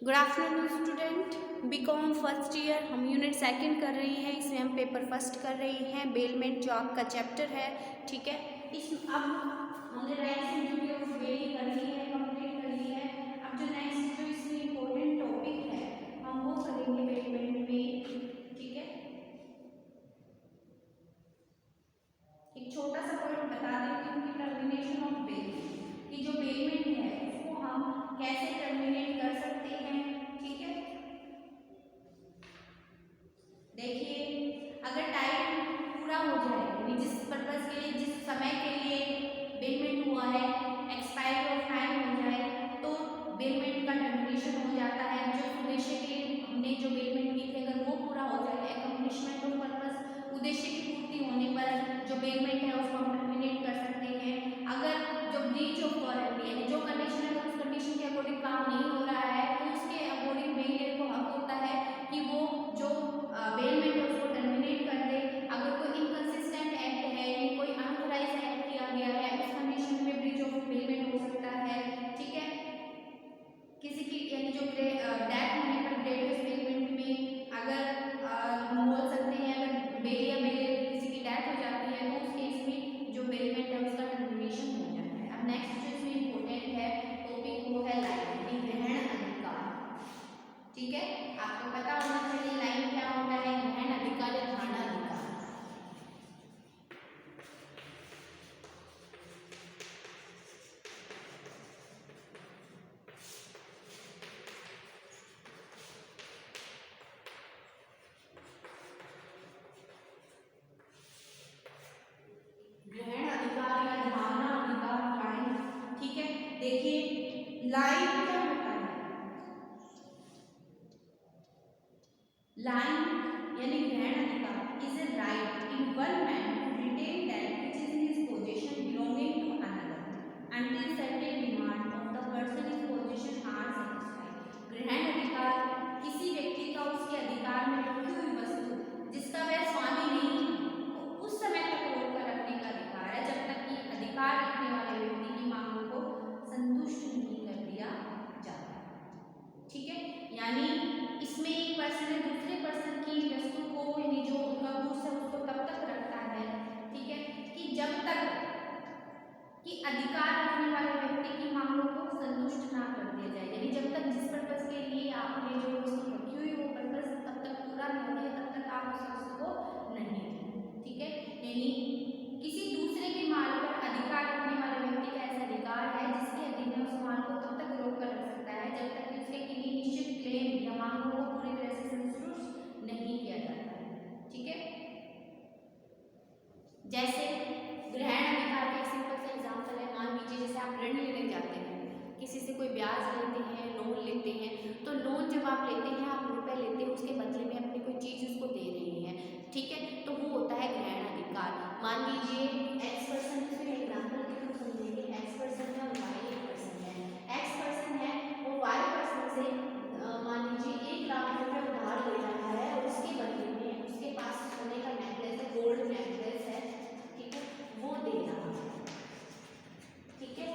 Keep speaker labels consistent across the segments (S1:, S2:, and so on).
S1: Good afternoon student, BCom first year हम unit second कर रही हैं। इसमें हम पेपर फर्स्ट कर रही हैं। बेलमेंट जो आपका चैप्टर है, ठीक है। इस अब हमने राइट ड्यूटी ऑफ बेल कर ली है, कंप्लीट कर ली है। अब जो नेक्स्ट जो इसमें इम्पोर्टेंट टॉपिक है हम वो करेंगे बेलमेंट में, ठीक है। एक छोटा सा पॉइंट बता देती हूँ कि टर्मिनेशन ऑफ बेलमेंट, कि जो बेलमेंट है उसको हम कैसे टर्मिनेट कर सकते हैं, ठीक है। देखिए, अगर टाइम पूरा हो जाए, यानी जिस पर्पज के लिए, जिस समय के लिए बेलमेंट हुआ है, एक्सपायरी ऑफ टाइम हो जाए तो बेलमेंट का टर्मिनेशन हो जाता है। जो उद्देश्य के लिए हमने जो बेलमेंट की थी अगर वो पूरा हो जाए, अकम्प्लिशमेंट ऑफ पर्पज, उद्देश्य की पूर्ति होने पर जो बेलमेंट है उसको हम टर्मिनेट कर सकते हैं। अगर जो ब्रीच ऑफ वारंटी यानी जो कंडीशन है उस कंडीशन के अकॉर्डिंग काम नहीं हो रहा है तो उसके अकॉर्डिंग बेलमेंट को हक होता है कि वो जो बेलमेंट है उसको टर्मिनेट कर दे। अगर कोई इनकंसिस्टेंट एक्ट है यानी कोई अनऑथराइज एक्ट किया गया है उस कंडीशन में ब्रीच ऑफ बेलमेंट हो सकता है, ठीक है। किसी की यानी जो डेथ होने पर ग्रेवियस बेलमेंट में अगर हम बोल सकते हैं अगर बेल या बेल किसी की डेथ हो जाती है तो उस केस में जो बेलमेंट है उसका टर्मिनेशन हो जाता है। अब नेक्स्ट जो इसमें इम्पोर्टेंट है टॉपिक वो है लाइन, ग्रहण अधिकार, ठीक है। आपको पता होना चाहिए लाइन क्या होता है, ग्रहण अधिकार या धारणा अधिकार। ग्रहण अधिकार या धारणा अधिकार लाइन, ठीक है। देखिए लाइन क्या होता है, लाइन यानी ग्रहण अधिकार is a right in one man to retain that which is in his position belonging to another until certain demand of the person in possession are satisfied। ग्रहण अधिकार किसी व्यक्ति का उसके अधिकार में रखी हुई वस्तु जिसका वह स्वामी नहीं है तो उस समय तक रोक कर रखने का अधिकार है जब तक कि अधिकार रखने वाले व्यक्ति की मांगों को संतुष्ट नहीं कर दिया जाता, ठीक है। यानी इसमें एक पर्सन है दूसरे पर्सन की वस्तु को यानी जो उनका गुड्स है उसको तब तक रखता है, ठीक है, कि जब तक कि अधिकार रखने वाले व्यक्ति की मांगों को संतुष्ट ना कर दिया जाए। यानी जब तक जिस पर्पस के लिए आपने जो वस्तु रखी हुई वो पर्पस तब तक पूरा नहीं है तब तक आप उस वस्तु को नहीं दें, ठीक है। यानी किसी दूसरे के माल पर अधिकार रखने वाले व्यक्ति का ऐसा अधिकार है जिसके अधीन में उस माल को तब तक रोक कर रख सकता है जब तक कि उसके किसी निश्चित क्लेम या मांगों को पूरी तरह से संतुष्ट नहीं किया जाता है, ठीक है। जैसे ग्रहण अधिकार का एक सिंपल सा एग्जाम्पल है, मान लीजिए जैसे आप ऋण लेने जाते हैं, किसी से कोई ब्याज लेते हैं, लोन लेते हैं, तो लोन जब आप लेते हैं आप रुपए लेते हैं उसके बदले में अपनी कोई चीज़ उसको दे रही हैं, ठीक है, तो वो होता है ग्रहण अधिकार। मान लीजिए एक्स पर्सन, इसमें एग्जाम्पल के थ्रू समझेंगे, एक्स पर्सन है और वाई एक पर्सन है। एक्स पर्सन है वो वाई पर्सन से मान लीजिए 1 लाख रुपये उधार ले रहा है और उसके बदले में उसके पास सोने का नेकलेस है, गोल्ड नेकलेस है, ठीक है, वो दे रहा है, ठीक है।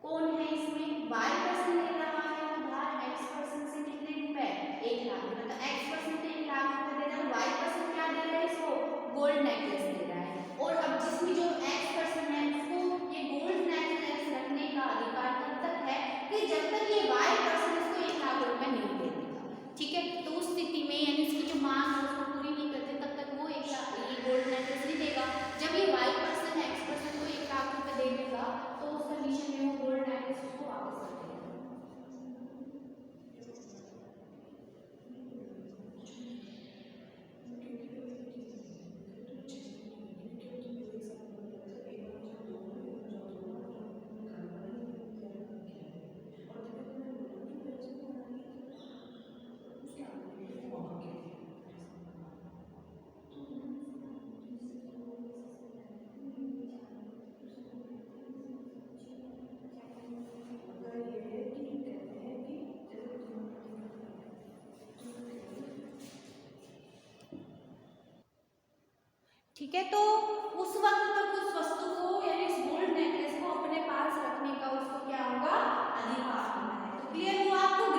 S1: कौन है इसमें, वाई पर्सन ले रहा है उधार एक्स पर्सन से कितने रुपए, 1 लाख, मतलब एक्स पर्सन से 1 लाख रुपए दे रहा है, वाई पर्सन क्या दे रहा है इसको, गोल्ड नेकलेस दे रहा है। और अब जिसमें जो एक्स पर्सन है उसको ये गोल्ड नेकलेस रखने का अधिकार तब तक है कि जब तक ये वाई पर्सन इसको 1 लाख रुपए नहीं दे देगा, ठीक है। तो उस स्थिति में यानी उसकी जो मांग है उसको पूरी नहीं करते तब तक वो ये गोल्ड नेकलेस नहीं देगा। जब ये वाई पर्सन एक्स पर्सन को 1 लाख रुपए दे देगा तो उस कंडीशन में वो गोल्ड नेकलेस उसको वापस कर देगा। ठीक है, तो उस वक्त तक उस वस्तु को यानी इस गोल्ड नेकलेस को अपने पास रखने का उसको क्या होगा, अधिकार होता है। तो क्लियर हुआ आपको।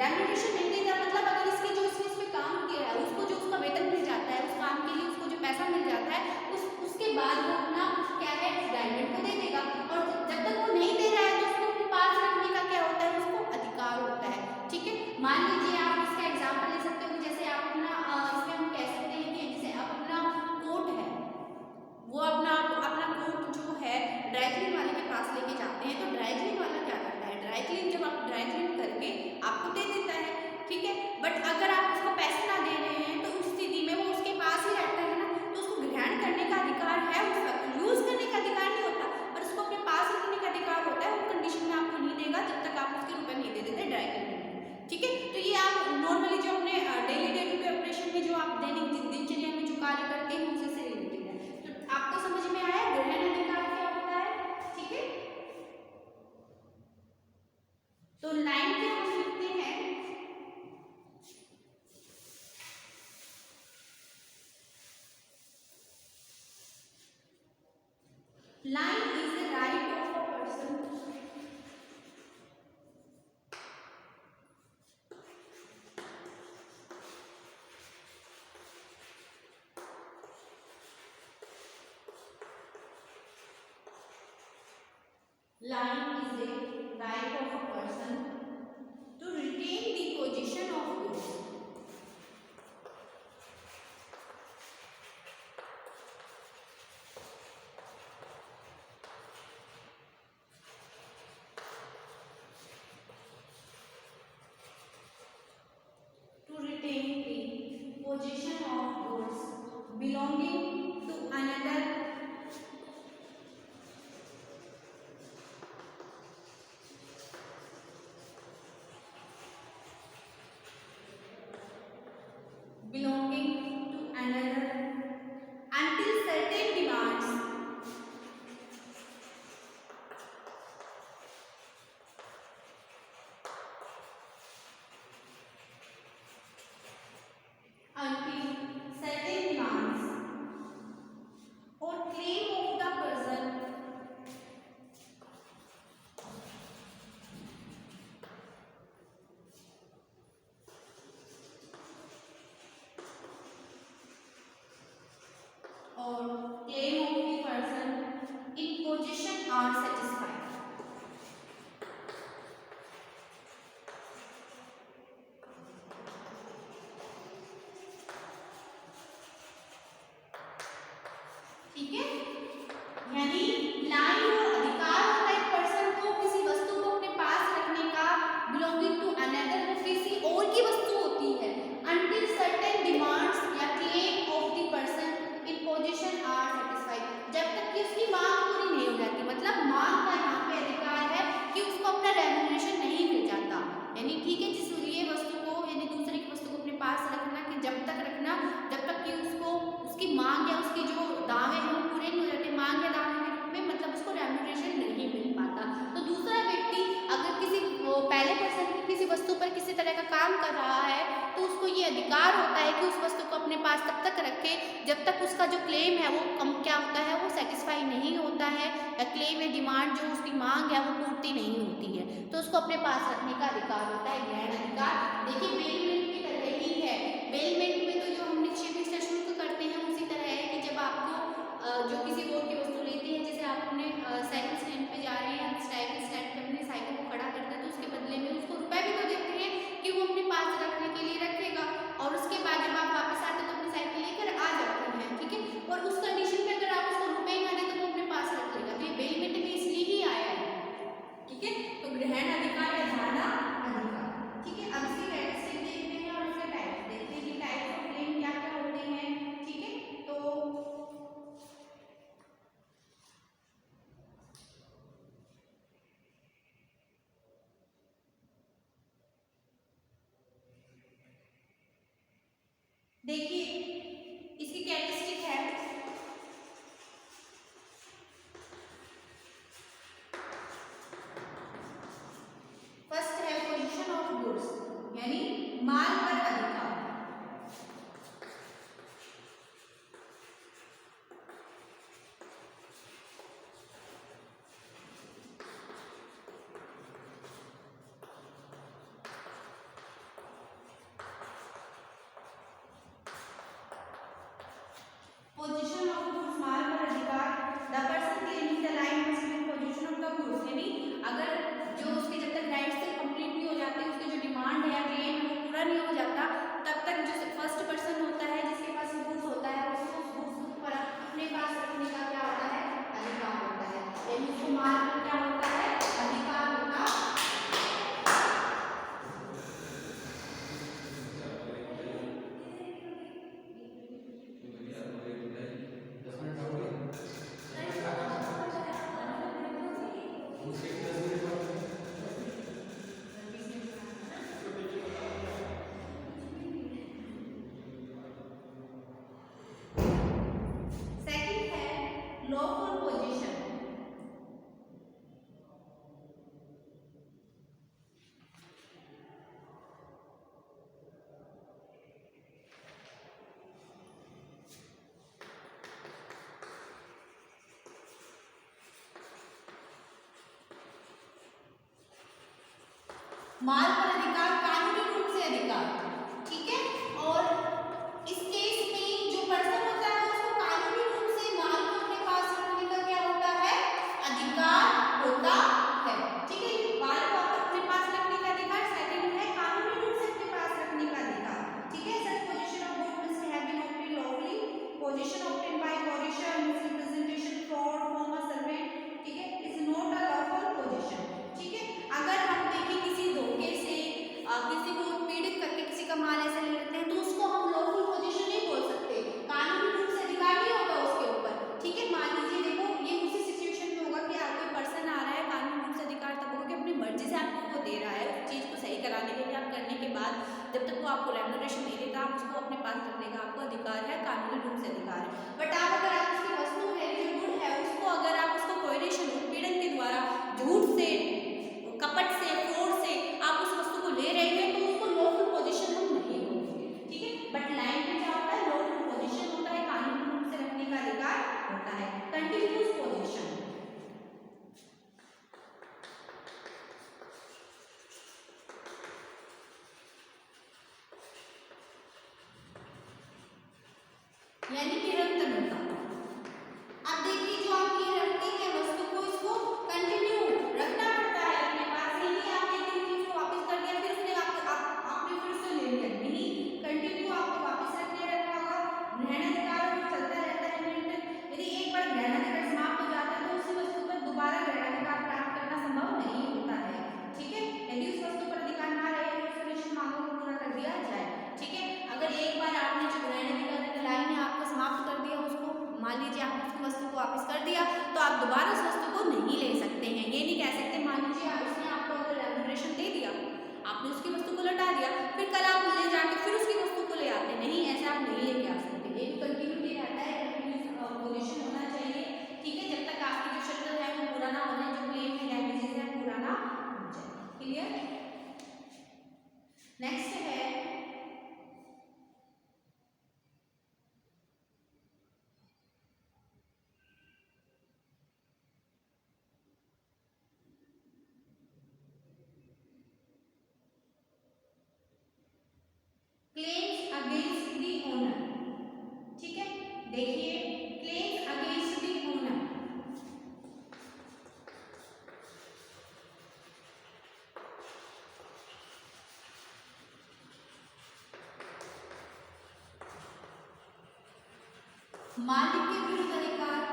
S1: रेम्यूनरेशन नहीं देता मतलब अगर इसकी जो इसने इस पे काम किया है उसको जो उसका वेतन मिल जाता है, उस काम के लिए उसको जो पैसा मिल जाता है उसके बाद वो अपना क्या है डायमंड को दे देगा। और जब तक वो नहीं दे रहा है तो उसको अपने पास रखने का क्या होता है, उसको अधिकार होता है। ठीक है, मान लीजिए आप इसका एग्जाम्पल ले सकते हो, जैसे आप अपना इसमें हम कह सकते हैं कि जैसे आप अपना कोट है वो अपना कोट जो है ड्राई क्लीन वाले के पास लेके जाते हैं, तो ड्राई क्लीन वाला क्या करता है, ड्राई क्लीन जब आप ड्राई क्लीन करके आपको दे देता है। ठीक है, बट अगर आप उसको पैसे ना दे रहे हैं तो उस स्थिति में वो उसके पास ही रहता है ना, तो उसको ग्रहण करने का अधिकार है, उसका यूज करने का अधिकार नहीं होता, पर उसको अपने पास रखने का अधिकार होता है। वो कंडीशन में आपको नहीं देगा जब तक आप उसके रुपए नहीं दे देते ड्राई क्लीन। ठीक है, तो ये आप नॉर्मली जो अपने daily day to day operation में जो आप दैनिक दिनचर्या में जो कार्य करते हैं उसी से रिलेटेड है। तो आपको समझ में आया ग्रहण अधिकार क्या होता है। ठीक है, तो लाइन पे हम लिखते हैं line is a right of a person to retain the position of goods. Position of goods belonging to another until certain demands or claim of the person in possession are satisfied. ठीक है, यानी line और अधिकार होता है एक person को किसी वस्तु को अपने पास रखने का, बिलोंगिंग टू अनदर वो किसी और की वस्तु होती है, until certain demands या claim of the person in possession are satisfied, जब तक कि उसकी मांग पूरी नहीं हो जाती। मतलब मांग का यहाँ पे अधिकार है कि उसको अपना रेम्यूनरेशन नहीं मिल जाता, यानी ठीक है जिस ये वस्तु को यानी दूसरे की वस्तु को अपने पास रखना कि जब तक रखना जब तक कि उसको उसकी मांग या उसकी जो दावे हैं वो पूरे नहीं हो जाते, मांग या दावे के रूप में, मतलब उसको रेम्यूनरेशन नहीं मिल पाता। तो दूसरा व्यक्ति अगर किसी पहले पर्सन की किसी वस्तु पर किसी तरह का काम कर रहा है तो उसको ये अधिकार होता है कि उस वस्तु को अपने पास तब तक रखे जब तक उसका जो क्लेम है वो कम क्या होता है, वो सेटिस्फाई नहीं होता है, या क्लेम या डिमांड जो उसकी मांग है वो पूर्ति नहीं होती है, तो उसको अपने पास रखने का अधिकार होता है ग्रहण अधिकार। देखिए बेलमेंट की तरह ही है, बेलमेंट में तो जो हम निक्षेप शुल्क करते हैं उसी तरह है कि जब आपको जो किसी और की वस्तु लेते हैं, जैसे आप अपने साइकिल स्टैंड पे जा रहे हैं, साइकिल स्टैंड पे अपनी साइकिल को खड़ा करते हैं तो उसके बदले में उसको रुपए भी तो देते हैं कि वो अपने पास रखने के लिए रखेगा, और उसके बाद जब आप वापस आते तो अपनी साइकिल लेकर आ जाते हैं। ठीक है, और उस कंडीशन में अगर आप उसको रुपए ना दे तो वो अपने पास रख लेगा, तो ये बेलमेंट में इसलिए ही आया है। ठीक है, तो ग्रहण अधिकार या धारणा अधिकार। ठीक है, अब इसके कैरेक्टरिस्टिक देखते हैं और इसके टाइप देखते हैं कि टाइप ऑफ क्लेम क्या क्या होते हैं। ठीक है, तो देखिए इसकी कैरेक्टरिस्टिक है फर्स्ट है पोजीशन ऑफ गुड्स, यानी माल पर अधिकार। पोजीशन ऑफ गुड्स माल पर अधिकार, the person claiming the line must be in position of the goods, यानी अगर जो उसके जब तक राइट से कंप्लीट नहीं हो जाते, उसके जो डिमांड है या क्लेम है वो पूरा नहीं हो जाता, तब तक जो फर्स्ट पर्सन होता है जिसके पास गुड्स होता है उसको गुड्स पर अपने पास रखने का क्या होता है, अधिकार होता है, यानी उसको माल पर क्या होता है, अधिकार होता है। सेकंड है लॉफुल पोजीशन। माल पर अधिकार, कानूनी रूप से अधिकार, ठीक है, और इस केस में जो पर्सन होता है उसको कानूनी रूप से माल को अपने पास रखने का क्या होता है, अधिकार होता है, ठीक है, माल को अपने पास रखने का अधिकार। सेकंड है कानूनी रूप से अपने पास रखने का अधिकार, ठीक है, सच position of good must have been obtained lawfully, position obtained by coercion, misrepresentation, fraud, former servant, ठीक है, is not a lawful position, ठीक है। अगर हम देखें किसी धोखे से किसी को पीड़ित करके किसी का माल ऐसे ले लेते हैं तो उसको हम लॉफुल पोजीशन नहीं बोल सकते, कानूनी रूप से अधिकार नहीं होगा उसके ऊपर, ठीक है। मान लीजिए देखो ये उसी सिचुएशन में होगा कि आपको पर्सन आ रहा है, कानूनी रूप से अधिकार तब होगा कि अपनी मर्जी से आपको वो दे रहा है, उस चीज़ को सही कराने के लिए आप करने के बाद जब तक वो आपको रेम्युनरेशन नहीं देता आप उसको अपने पास रखने का आपको अधिकार है, कानूनी रूप से अधिकार है। बट आप अगर आप उसकी वस्तु है जो गुड है उसको अगर आप उसको कोएरेशन उत्पीड़न के द्वारा झूठ से कपट से फ्रॉड से आप उस वस्तु को ले रहे हैं तो उसको लॉफुल पोजीशन हम नहीं बोलेंगे, ठीक है। बट लाइन में क्या होता है, लॉफुल पोजीशन होता है, कानूनी रूप से रखने का अधिकार होता है। कंटिन्यूअस पोजीशन, यानी निरंतरता। अब देखिए जो आप ये रखते हैं वस्तु को, इसको कंटिन्यू रखना पड़ता है अपने पास, नहीं आप एक दिन उसको वापस कर दिया फिर उसने आपने फिर से ले लिया, नहीं, कंटिन्यू आपको वापस रखने रखना होगा। ग्रहण अधिकार जो चलता रहता है निरंतर, यदि एक बार ग्रहण अधिकार समाप्त हो जाता है तो उसी वस्तु पर दोबारा ग्रहण अधिकार प्राप्त करना संभव नहीं होता है, ठीक है। यदि उस वस्तु पर अधिकार ना रहे तो उस निश्चित मांगों को पूरा कर दिया जाए, ठीक है। अगर एक बार आपने जो ग्रहण अधिकार की लाइन है आपको समाप्त कर दिया, उसको मान लीजिए आपने उसकी वस्तु को वापस कर दिया तो आप दोबारा उस वस्तु को नहीं ले सकते हैं, ये नहीं कह सकते मान लीजिए उसने आपको अगर रेम्युनरेशन दे दिया, आपने उसकी वस्तु को लौटा दिया, फिर कल आप ले जाके फिर उसकी वस्तु को ले आते, नहीं, ऐसे आप नहीं लेके आ सकते, ये कंटिन्यूटी रहता है, कंटिन्यूअस पोजीशन होना चाहिए, ठीक है, जब तक आपकी जो शर्त है वो पूरा ना हो जाए, जो क्लेम है डैमेजेस है पूरा ना हो जाए, क्लियर। नेक्स्ट है क्लेम्स अगेंस्ट द ओनर, ठीक है, देखिए क्लेम्स अगेंस्ट द ओनर, मालिक के विरुद्ध अधिकार,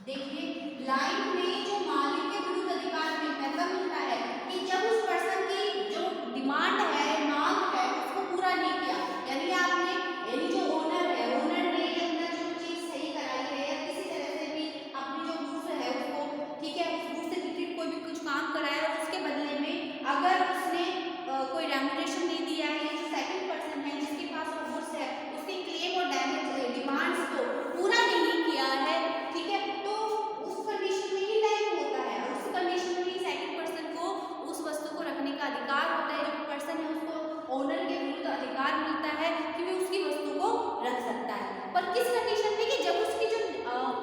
S1: देखिए लाइन में जो मालिक के विरुद्ध अधिकार मिलता है कब मिलता है कि जब उस पर्सन की जो डिमांड है मांग है उसको पूरा नहीं किया, यानी आपने यानी जो ओनर है ओनर ने अपना जो चीज सही कराई है या किसी तरह से भी अपनी जो गुड्स है उसको, ठीक है, उस गुड्स से रिलेटेड कोई भी कुछ काम कराया और उसके बदले में अगर उसने कोई रेम्युनरेशन नहीं दिया है, जो सेकंड पर्सन है जिसके पास वो गुड्स है उसकी क्लेम और डैमेज डिमांड्स को पूरा नहीं किया है, ठीक है, तो उस कंडीशन में ही लाइन होता है और उस कंडीशन में ही सेकंड पर्सन को उस वस्तु को रखने का अधिकार होता है, जो पर्सन है उसको ओनर के विरुद्ध अधिकार मिलता है कि वो उसकी वस्तु को रख सकता है, पर किस कंडीशन में कि जब उसकी जो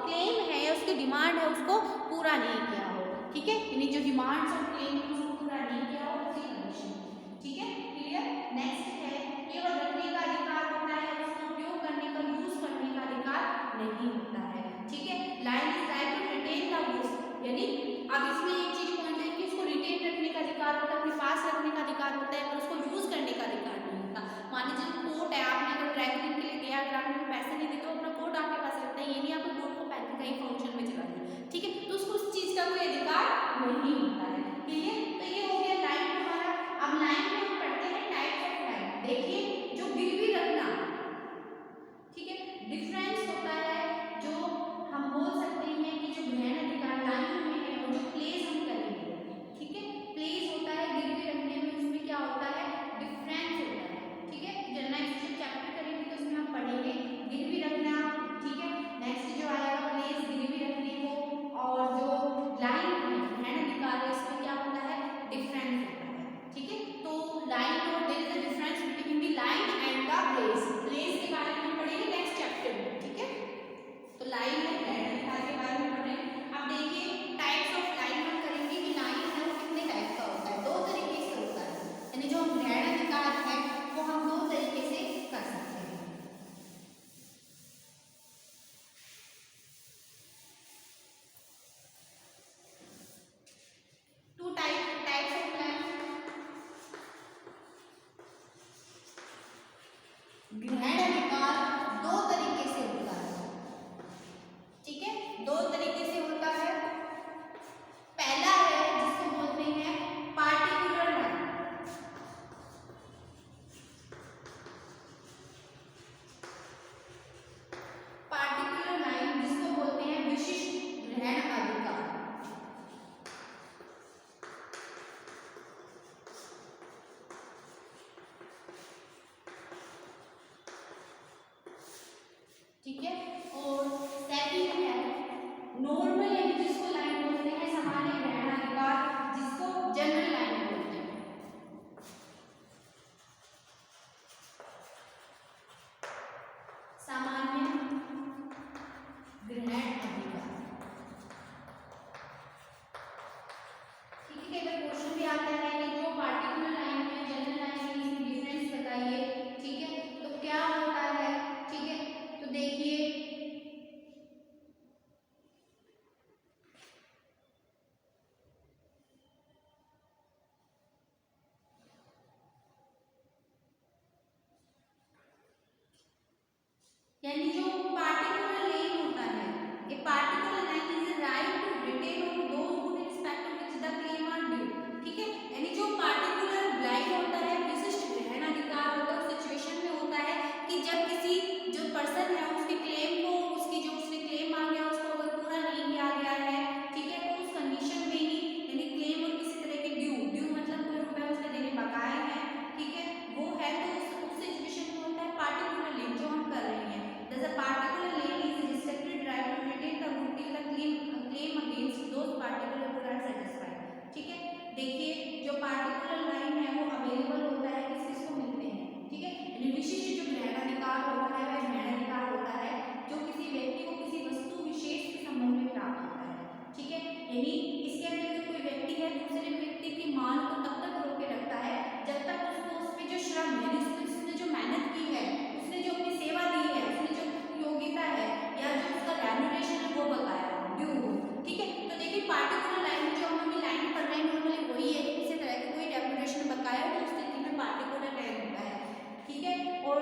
S1: क्लेम है या उसकी डिमांड है उसको पूरा नहीं किया हो, ठीक है, यानी जो डिमांड्स और क्लेम उसको पूरा नहीं किया हो उसी कंडीशन में, ठीक है, क्लियर। नेक्स्ट है केवल रखने का अधिकार होता है, उसको उपयोग करने का, यूज करने का अधिकार नहीं होता है, ठीक है। Lien is right to retain the goods, यानी अब इसमें एक चीज पॉइंट है कि उसको रिटेन रखने का अधिकार होता है, अपने पास रखने का अधिकार होता है, पर उसको यूज करने का अधिकार नहीं होता। मान लीजिए कोट है, आपने अगर ड्राई क्लीन के लिए गया, अगर आपने पैसे नहीं दिए तो अपना कोट आपके पास रखता है, ये नहीं आपको कोट को पहन के कहीं फंक्शन में चला जाए, ठीक है, तो उसको उस चीज का कोई अधिकार नहीं होता है, क्लियर। तो ये हो गया लाइन हमारा। अब लाइन में हम पढ़ते हैं टाइप्स ऑफ लाइन। देखिए जो गिरवी रखना, ठीक है, डिफरेंस होता है, जो हम बोल सकते हैं कि जो ग्रहण अधिकार लाइन में है और जो प्लेस हम करेंगे, ठीक है, प्लेस होता है गिरवी रखने में, उसमें क्या होता है, डिफरेंस होता है, ठीक है। जब नेक्स्ट चैप्टर करेंगे तो उसमें हम पढ़ेंगे गिरवी रखना, ठीक है। नेक्स्ट जो आएगा प्लेस गिरवी रखने को, और जो लाइन है ग्रहण अधिकार है इसमें क्या होता है, डिफरेंस होता है, ठीक है। तो लाइन और there is a difference between the lien and the place, place के बारे में हम पढ़ेंगे नेक्स्ट चैप्टर में, ठीक है। तो लाइन है ग्रहण अधिकार के बारे में पढ़ेंगे। अब देखिए टाइप्स ऑफ लाइन हम करेंगे कि लाइन है वो कितने टाइप का होता है, दो तरीके से होता है, यानी जो ग्रहण अधिकार है वो हम दो तरीके से कर सकते हैं। Two types of line. ग्रहण अधिकार दो तरीके से होता है, ठीक है, दो तरीके से होता है। पहला है जिसको बोलते हैं पार्टिकुलर लाइन, पार्टिकुलर लाइन जिसको बोलते हैं विशिष्ट ग्रहण अधिकार, ठीक है। और सेकंड है नॉर्मल, यानी जिसको लाइन बोलते हैं सामान्य ग्रहण अधिकार, जिसको जनरल लाइन बोलते हैं। सामान्य ग्रहण अधिकार, ठीक है। कई बार क्वेश्चन भी आता है कि जो पार्टिकुलर लाइन है जनरल लाइन है इसमें डिफरेंस बताइए, ठीक है, तो क्या होता है, ठीक है। तो देखिए यानी जो पार्टिकुलर लाइन होता है, a particular lien is a right to retain on those who in respect of which the claim are due, ठीक है। यानी जो पार्टिकुलर लाइन होता है विशिष्ट ग्रहण अधिकार होता है उस सिचुएशन में होता है कि जब किसी जो पर्सन है उसके क्लेम को, उसकी जो उसने क्लेम मांगा है उसको अगर पूरा नहीं किया गया है, ठीक है, तो उस कंडीशन में ही, यानी क्लेम और किसी तरह के ड्यू, ड्यू मतलब कोई रुपए उसने देने बकाए हैं, ठीक है, वो है, तो उस सिचुएशन में होता है पार्टिकुलर लाइन जो हम कर रहे हैं। Thus a particular lien is restricted right to retain the good till the claim against those particular good are satisfied, ठीक है। देखिए जो पार्टिकुलर लाइन है वो अवेलेबल होता है किस किस को मिलते हैं, ठीक है, यानी विशिष्ट जो ग्रहण अधिकार होता है वह ग्रहण अधिकार होता है जो किसी व्यक्ति को किसी वस्तु विशेष के संबंध में प्राप्त होता है, ठीक है। यानी इसके अंतर्गत कोई व्यक्ति है दूसरे व्यक्ति की माल को तब तक रोक के रखता है जब तक उसको उस पे जो श्रम है, उसने जो मेहनत की है, उसने जो अपनी सेवा दी है, उसने जो योग्यता है या जो उसका रेम्यूनरेशन है वो बकाया ड्यू हो, ठीक है। तो देखिए पार्टिकुलर लाइन जो हम अभी लाइन पढ़ रहे हैं नॉर्मली वही है कि किसी तरह का कोई रेम्यूनरेशन बकाया तो उस स्थिति में पार्टिकुलर लाइन होता है, ठीक है। और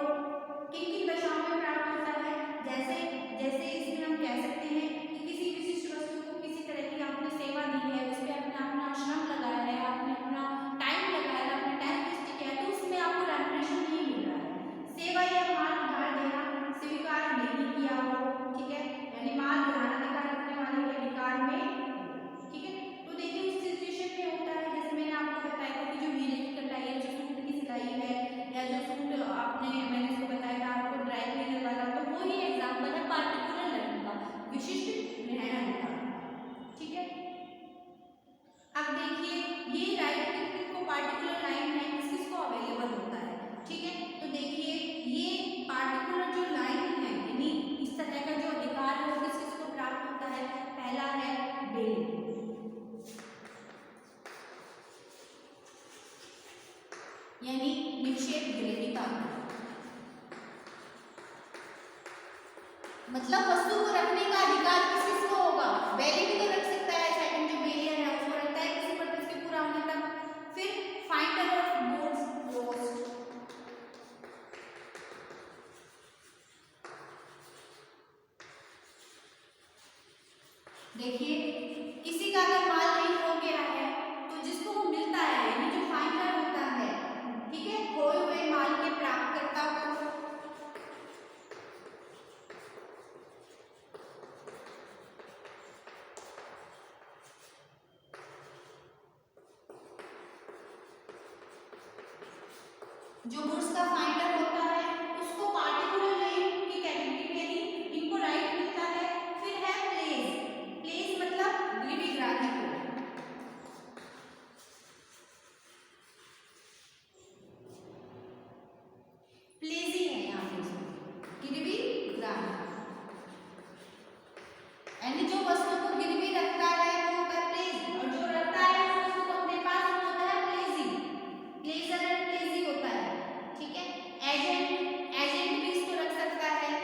S1: किन किन दशाओं में प्राप्त होता है, जैसे जैसे इसमें हम कह सकते हैं कि किसी विशिष्ट वस्तु को किसी तरह की आपने सेवा दी है, उस पर आपने अपना श्रम लगाया है, आपने अपना टाइम लगाया है, आपने टाइम वेस्ट किया है, तो उसमें आपको रेम्यूनरेशन नहीं मिल रहा है, सेवा या माल उधार देना स्वीकार नहीं किया हो, ठीक है, यानी माल ग्रहण अधिकार रखने वाले के अधिकार में, ठीक है। तो देखिए उस सिचुएशन में होता है जैसे मैंने आपको बताया था कि जो हीरे की कटाई है, जो सूट की सिलाई है, या जो सूट आपने मैंने इसको बताया था आपको ड्राई क्लीनर वाला, तो वो ही एग्जाम्पल है पार्टिकुलर लाइन का, विशिष्ट ग्रहण अधिकार, ठीक है। अब देखिए ये राइट को पार्टिकुलर लाइन है किस किस को अवेलेबल होता है, ठीक है। तो देखिए ये पार्टिकुलर जो लाइन है यानी इस तरह का जो अधिकार है वो किस किस को प्राप्त होता है, पहला है मतलब वस्तु को रखने का अधिकार किस किसको होगा? बैली भी तो रख सकता है, सेकंड जो बेलियर है उसको रखता है किसी पर्पज के पूरा होने तक। फिर फाइंडर ऑफ बोर्ड्स लॉस्ट, देखिए किसी का अगर माल नहीं खो गया है तो जिसको वो मिलता है यानी जो फाइंडर होता है, ठीक है, खोए हुए माल के प्राप्तकर्ता को, जो गुड्स का फाइंडर होता है उसको पार्टिकुलर नेम की कैटेगरी यानी इनको राइट मिलता है। फिर है प्लेस, प्लेस मतलब गिरवी को, प्लेजी है यहाँ पे गिरवी ग्राहक, यानी जो वस्तु को गिरवी रखता है वो होता है प्लेस, और जो रखता है उस वस्तु को अपने पास वो होता है प्लेजी, प्लेजर एंड प्लेजी होता है, ठीक है। एजेंट, एजेंट भी इसको रख सकता है।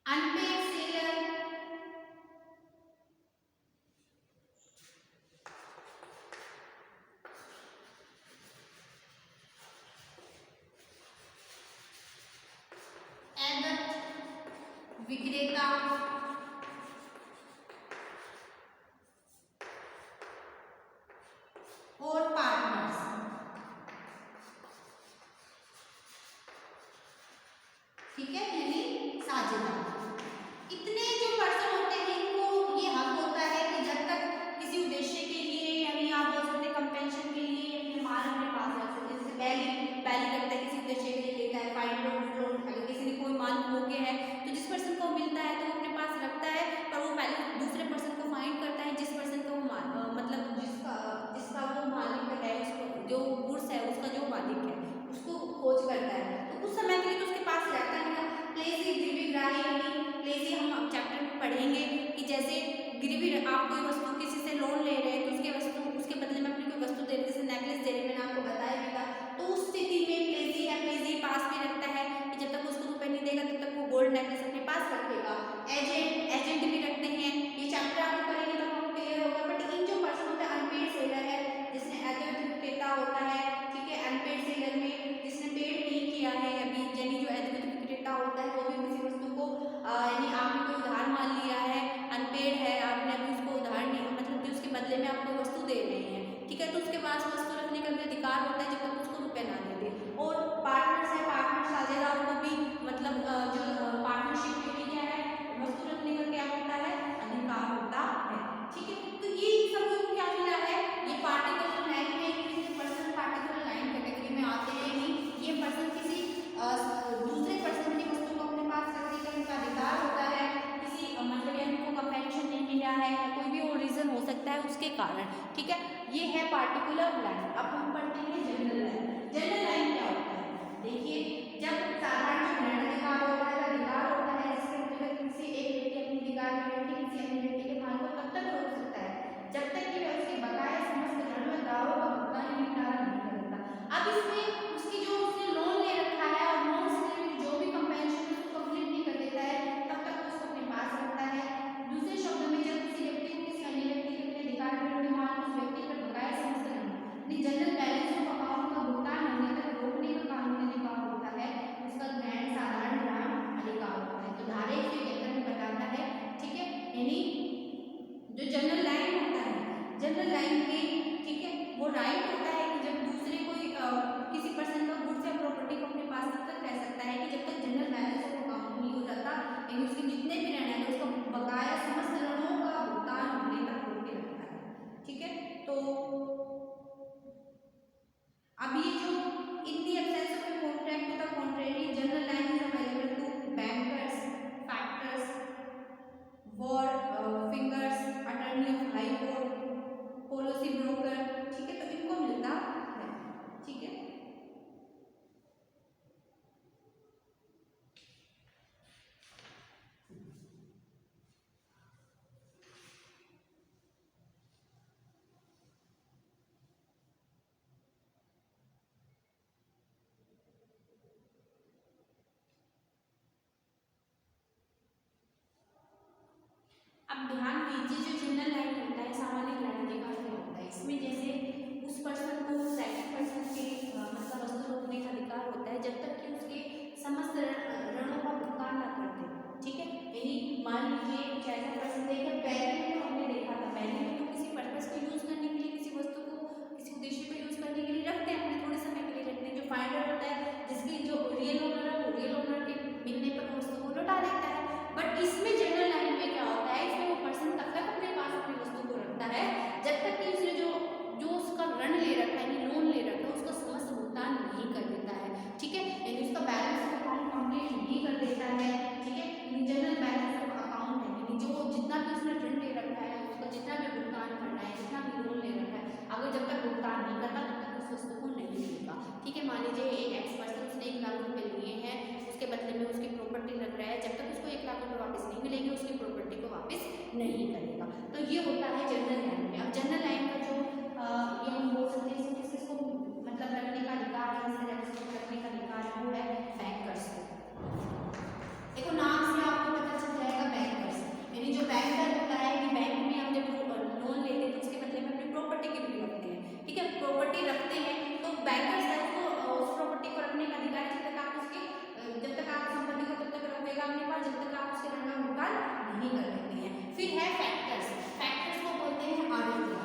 S1: अनपेड सेलर, एदत विक्रेता, और पार्टनर्स, ठीक है, यानी साझेदार। इतने जो पर्सन होते हैं इनको ये हक होता है कि जब तक किसी उद्देश्य के लिए यानी आप बोल सकते हैं कंपेंशन के लिए अपने माल अपने पास रख सकते हैं। जैसे बैली, बैली रखता है किसी उद्देश्य के लिए लेता है, फाइंडर, अगर किसी ने कोई माल खो गया है तो जिस पर्सन को मिलता है तो वो अपने पास रखता है, पर वो पहले दूसरे पर्सन को फाइंड करता है जिस पर्सन का वो मतलब जिसका जिसका वो मालिक है, उसको जो गुड्स है उसका जो मालिक है उसको खोज करता है। तो कुछ समय के लिए तो उसके पास रहता है ना। प्लेसी गिरवी यानी प्लेसी हम चैप्टर में पढ़ेंगे कि जैसे गिरवी आप कोई वस्तु किसी से लोन ले रहे हैं तो उसके वस्तु उसके बदले में अपनी कोई वस्तु दे रहे, जैसे नेकलेस दे रहे, मैंने आपको बताया भी था। तो उस स्थिति में प्लेसी है, प्लेसी पास में रखता है कि जब तक उसको रुपए नहीं देगा तब तक वो गोल्ड नेकलेस अपने पास रखेगा। एजेंट, एजेंट भी रखते हैं, ये चैप्टर आपको पढ़ेंगे तो आपको क्लियर होगा। बट इन जो पर्सन होता है अनपेड सेलर है जिसने एजेंट विक्रेता होता है, ठीक है, अनपेड सेलर में जिसने पेड नहीं किया है अभी, यानी जो एजेंट विक्रेता होता है वो भी किसी वस्तु को यानी आपने कोई उधार मान लिया है, अनपेड है, आपने अभी उसको उधार नहीं मतलब कि उसके बदले में आपको वस्तु दे रहे हैं, ठीक है, तो उसके पास वस्तु रखने का भी अधिकार होता है जब तक उसको रुपए ना दे दे। और पार्टनर्स है, पार्टनर साझेदार को भी मतलब जो पार्टनरशिप में भी क्या है वस्तु रखने का क्या होता है अधिकार होता है, ठीक है। तो ये सब को क्या मिला है, ये पार्टिकुलर लाइन में पर्सन पार्टिकुलर लाइन कैटेगरी में आते हैं नहीं, ये पर्सन किसी दूसरे पर्सन की वस्तु को अपने पास रखने का इनका अधिकार होता है, किसी मतलब यानी उनको कंपेंशन नहीं मिला है, कोई भी और रीजन हो सकता है उसके कारण, ठीक है। ये है पार्टिकुलर लाइन। अब हम पढ़ते हैं जनरल लाइन। जनरल लाइन क्या होता है, देखिए जब साधारण जो निर्णयाधिकार होता है, अधिकार होता है जिसके अंतर्गत किसी एक व्यक्ति अपने अधिकार में व्यक्ति किसी अन्य व्यक्ति के माल को तब तक रोक सकता है जब तक कि वह उसके बकाया समस्त ऋण व दावों का भुगतान निपटारा नहीं कर देता। अब इसमें उसकी जो उसने लोन ले रखा है और लोन से रिलेटेड जो भी कंपेंशन है उसको कंप्लीट नहीं कर देता है तब तक उसको अपने पास रखता है। दूसरे शब्दों में जब किसी व्यक्ति को किसी अन्य व्यक्ति के अपने अधिकार में माल उस व्यक्ति पर बकाया समस्त ऋण जनरल बैलेंस अब ध्यान दीजिए, जो जनरल लाइन होता है सामान्य क्रांतिकार में होता है, इसमें जैसे उस पर्सन को सेकंड पर्सन के मतलब वस्तु रोकने का अधिकार होता है जब तक कि उसके समस्त ऋणों का भुगतान ना कर दे। ठीक है, यानी मान लीजिए कुछ ऐसा पर्सन देखिए, पहले में तो हमने देखा था, पहले में तो किसी पर्पस को यूज करने के लिए, किसी वस्तु को किसी उद्देश्य को यूज करने के लिए रखते हैं, अपने थोड़े समय के लिए रखते हैं। जो फाइंडर होता है, जिसकी जो रियल ओनर है, वो रियल ओनर के मिलने पर वस्तु को लौटा देता है। बट इसमें जनरल लाइन में क्या होता है, इसमें वो पर्सन तब तक अपने पास अपनी वस्तु को रखता है जब तक कि उसने जो जो उसका ऋण ले रखा है, यानी लोन ले रखा है, उसका समस्त भुगतान नहीं कर देता है। ठीक है, यानी उसका बैलेंस कंप्लीट नहीं कर देता है। ठीक है, जनरल बैलेंस ऑफ अकाउंट है, यानी जो जितना भी उसने ऋण ले रखा है, उसका जितना भी भुगतान करना है, जितना भी लोन ले रखा है, अगर जब तक भुगतान नहीं करता तब तक उस वस्तु को नहीं मिलेगा। ठीक है, मान लीजिए एक एक्स पर्सन उसने 1 लाख रुपए लिए हैं, उसके बदले में उसकी प्रॉपर्टी लग रहा है, जब तक उसको 1 लाख रुपए वापस नहीं मिलेंगे, उसकी प्रॉपर्टी को वापस नहीं करेगा। तो ये होता है जनरल लाइन में। अब जनरल लाइन का जो ये हम बोल सकते हैं किसको मतलब रखने का अधिकार है, रखने का अधिकार है, वो है बैंकर्स को। देखो नाम से आपको पता चल जाएगा बैंकर्स, यानी जो बैंकर होता है कि बैंक में हम जब लोन लेते हैं तो उसके बदले में अपनी प्रॉपर्टी के लिए रखते हैं। ठीक है, प्रॉपर्टी रखते हैं तो बैंकर्स है उसको उस प्रॉपर्टी को रखने का अधिकार है, जब तक आप संपत्ति को तब तक रखेगा अपने पास जब तक आप उसके ऋण का भुगतान नहीं कर देते हैं। फिर है फैक्टर्स, फैक्टर्स को बोलते हैं आड़तिया।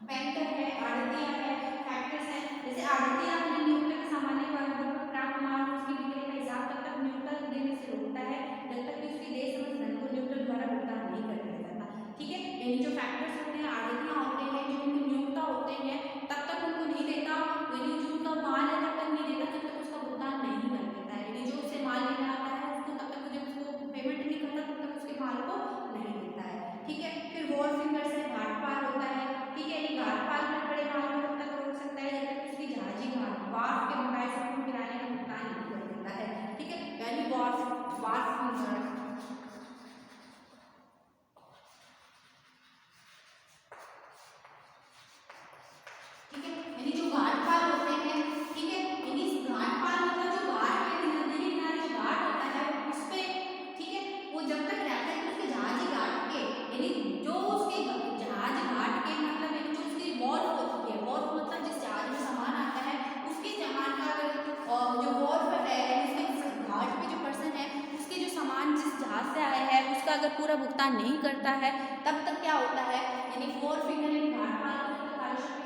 S1: बैंकर है, आड़तिया है, फैक्टर्स है। जैसे आड़तिया अपने नियोक्ता के सामान्य वारंट पर प्राप्त माल उसकी बिक्री का हिसाब तब तक नियोक्ता देने से रोकता है जब तक कि उसकी देय समस्त धन को नियोक्ता द्वारा भुगतान नहीं कर दिया जाता। ठीक है, यानी जो फैक्टर्स होते हैं, आड़तिया होते हैं, जो उनके नियोक्ता होते हैं तब तक उनको नहीं देता, यानी जो उनका माल है तब तक नहीं देता जब तक उसका भुगतान नहीं कर देता है। यानी जो उससे माल लेने आता है उसको तब तक जब उसको पेमेंट नहीं करता तब तक उसके माल को नहीं देता है। ठीक है, फिर वॉर फिंगर से घाट पार होता है। ठीक है, यानी घाट पार में बड़े माल को तब तक रोक सकता है जब तक उसकी जहाजी घाट वार्फ के बकाये से उसको किराने का भुगतान नहीं कर देता है। ठीक है, यानी वार्फ फिंगर। ठीक है, यानी जो घाट पार होते हैं, ठीक है, यानी घाट पार मतलब जो घाट पे नदी के किनारे जो घाट होता है उस पे, ठीक है, वो जब तक रहता है उसके जहाज घाट के, यानी जो उसके जहाज घाट के मतलब यानी जो उसकी वॉर्फ होती है, वॉर्फ मतलब जिस जहाज में सामान आता है उसके सामान का जो वॉर्फ है, उसके घाट पे जो पर्सन है उसके जो सामान जिस जहाज से आया है उसका अगर पूरा भुगतान नहीं करता है तब तक क्या होता है, यानी वॉर्फ फिंगर यानी घाट पार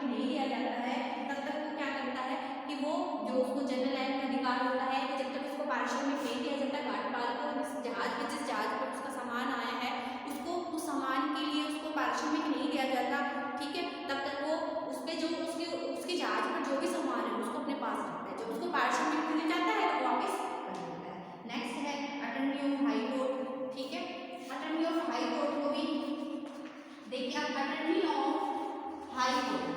S1: नहीं दिया जाता है, तब तक वो क्या करता है कि वो जो उसको जनरल लाइन का अधिकार होता है कि जब तक उसको पारिश्रमिक नहीं दिया जाता घाट पार को, जिस जहाज पर उसका सामान आया है उसको उस सामान के लिए उसको पारिश्रमिक नहीं दिया जाता। ठीक है, तब तक वो उस पर जो उसके जहाज पर जो भी सामान है उसको अपने पास रखता है, जब उसको पारिश्रमिक मिल जाता है तो वापस कर देता है। नेक्स्ट है अटर्नी ऑफ हाई कोर्ट। ठीक है, अटर्नी ऑफ हाई कोर्ट को भी देखिए, अब attorney of high court,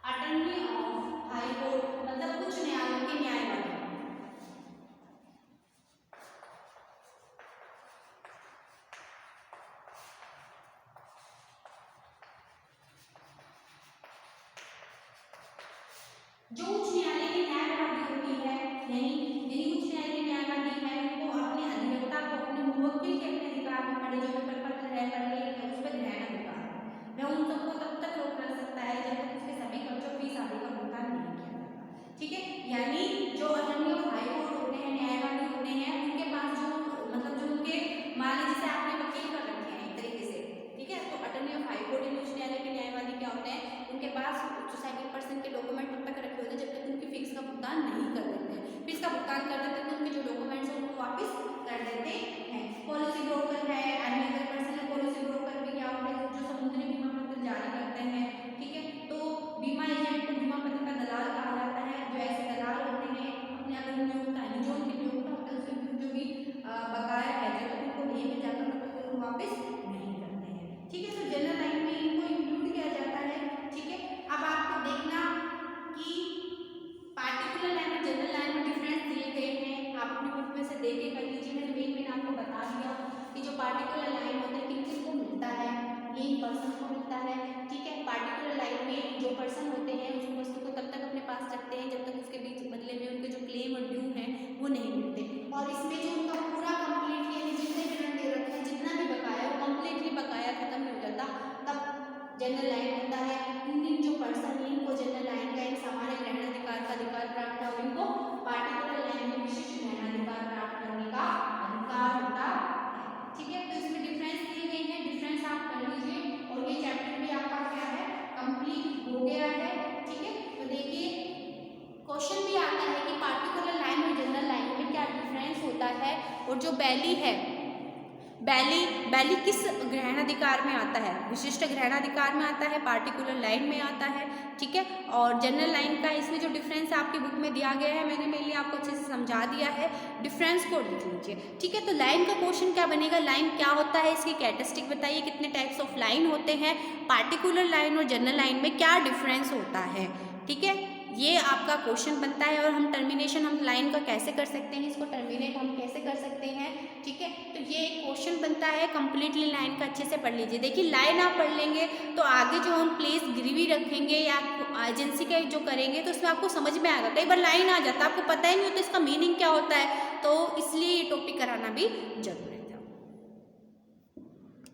S1: attorney of high court मतलब उच्च न्यायालय के न्यायवादी। जो उच्च न्यायालय के न्यायवादी होती है, यानी उच्च न्यायालय के न्यायवादी है उनको अपने अधिवक्ता को अपने मुवक्किल के अपने अधिकार में पड़े जो पत्र है पढ़ने है उस पर ध्यान अधिकार है, वह उन सबको तब तक रोक कर सकता है जब तक उसके सभी खर्चों फीस आदि का भुगतान नहीं किया जाता। ठीक है, यानी जो अटर्नी ऑफ हाई कोर्ट होते हैं, न्यायवादी होते हैं, उनके पास जो मतलब जो उनके मान लीजिए जैसे आपने वकील कर रखे हैं एक तरीके से। ठीक है, तो अटर्नी ऑफ हाई कोर्ट उच्च न्यायालय के न्यायवादी क्या होते हैं, उनके पास सोसाइटी पर्सन के डॉक्यूमेंट तब तक रखे होते हैं जब तक उनकी फीस का भुगतान नहीं कर देते हैं। फीस का भुगतान कर देते हैं तो उनके जो डॉक्यूमेंट्स हैं उनको वापस कर देते हैं। पॉलिसी ब्रोकर है, अन्य अदर पर्सन है, पॉलिसी ब्रोकर भी क्या होता है जो समुद्री बीमा पत्र जारी करते हैं। ठीक है, तो बीमा एजेंट को बीमा पत्र का दलाल कहा जाता है। जो ऐसे दलाल होते हैं अपने अगर नियोक्ता है जो उनके नियोक्ता होते हैं उसके जो भी बकाया है जब तक उनको नहीं मिल जाता तब तक उनको वापस नहीं करते हैं। ठीक है, तो जनरल लाइन में इनको इंक्लूड किया जाता है। ठीक है, अब आपको देखना कि पार्टिकुलर लाइन और जनरल लाइन में डिफरेंस दिए गए हैं, आप अपने बुक में से देख के कर लीजिए। मैंने मेन आपको बता दिया कि जो पार्टिकुलर लाइन होता है किन किन को मिलता है, मेन पर्सन को मिलता है, ठीक है। पार्टिकुलर लाइन में जो पर्सन होते हैं उस वस्तु को तब तक अपने पास रखते हैं जब तक उसके बीच बदले में उनके जो क्लेम और ड्यू हैं वो नहीं मिलते। और इसमें जो उनका पूरा कंप्लीटली यानी जितने भी ऋण दे रखे हैं, जितना भी बकाया वो कंप्लीटली बकाया खत्म नहीं हो जाता, तब जनरल लाइन होता है। इन जो पर्सन है इनको जनरल लाइन का एक सामान्य ग्रहणाधिकार का अधिकार प्राप्त है, इनको पार्टिकुलर लाइन में विशिष्ट ग्रहणाधिकार प्राप्त करने का अधिकार होता है, ठीक है। तो इसमें डिफरेंस दिए गए हैं, डिफरेंस आप कर लीजिए और ये चैप्टर भी आपका क्या है कंप्लीट हो गया है, ठीक है। तो देखिए क्वेश्चन भी आता है कि पार्टिकुलर लाइन और जनरल लाइन में क्या डिफरेंस होता है, और जो बैली है, बैली किस ग्रहणाधिकार में आता है, विशिष्ट ग्रहणाधिकार में आता है, पार्टिकुलर लाइन में आता है, ठीक है। और जनरल लाइन का इसमें जो डिफरेंस आपकी बुक में दिया गया है, मैंने मेनली आपको अच्छे से समझा दिया है, डिफरेंस को लिख लीजिए, ठीक है। तो लाइन का क्वेश्चन क्या बनेगा, लाइन क्या होता है, इसकी कैरेक्टरिस्टिक बताइए, कितने टाइप्स ऑफ लाइन होते हैं, पार्टिकुलर लाइन और जनरल लाइन में क्या डिफरेंस होता है, ठीक है। ये आपका क्वेश्चन बनता है। और हम टर्मिनेशन हम लाइन का कैसे कर सकते हैं, इसको टर्मिनेट हम कैसे कर सकते हैं, ठीक है। तो ये एक क्वेश्चन बनता है, कंप्लीटली लाइन का अच्छे से पढ़ लीजिए। देखिए लाइन आप पढ़ लेंगे तो आगे जो हम प्लेस गिरवी रखेंगे या एजेंसी का जो करेंगे तो उसमें आपको समझ में आएगा। कई बार लाइन आ जाता है आपको पता ही नहीं होता इसका मीनिंग क्या होता है, तो इसलिए ये टॉपिक कराना भी जरूरी है।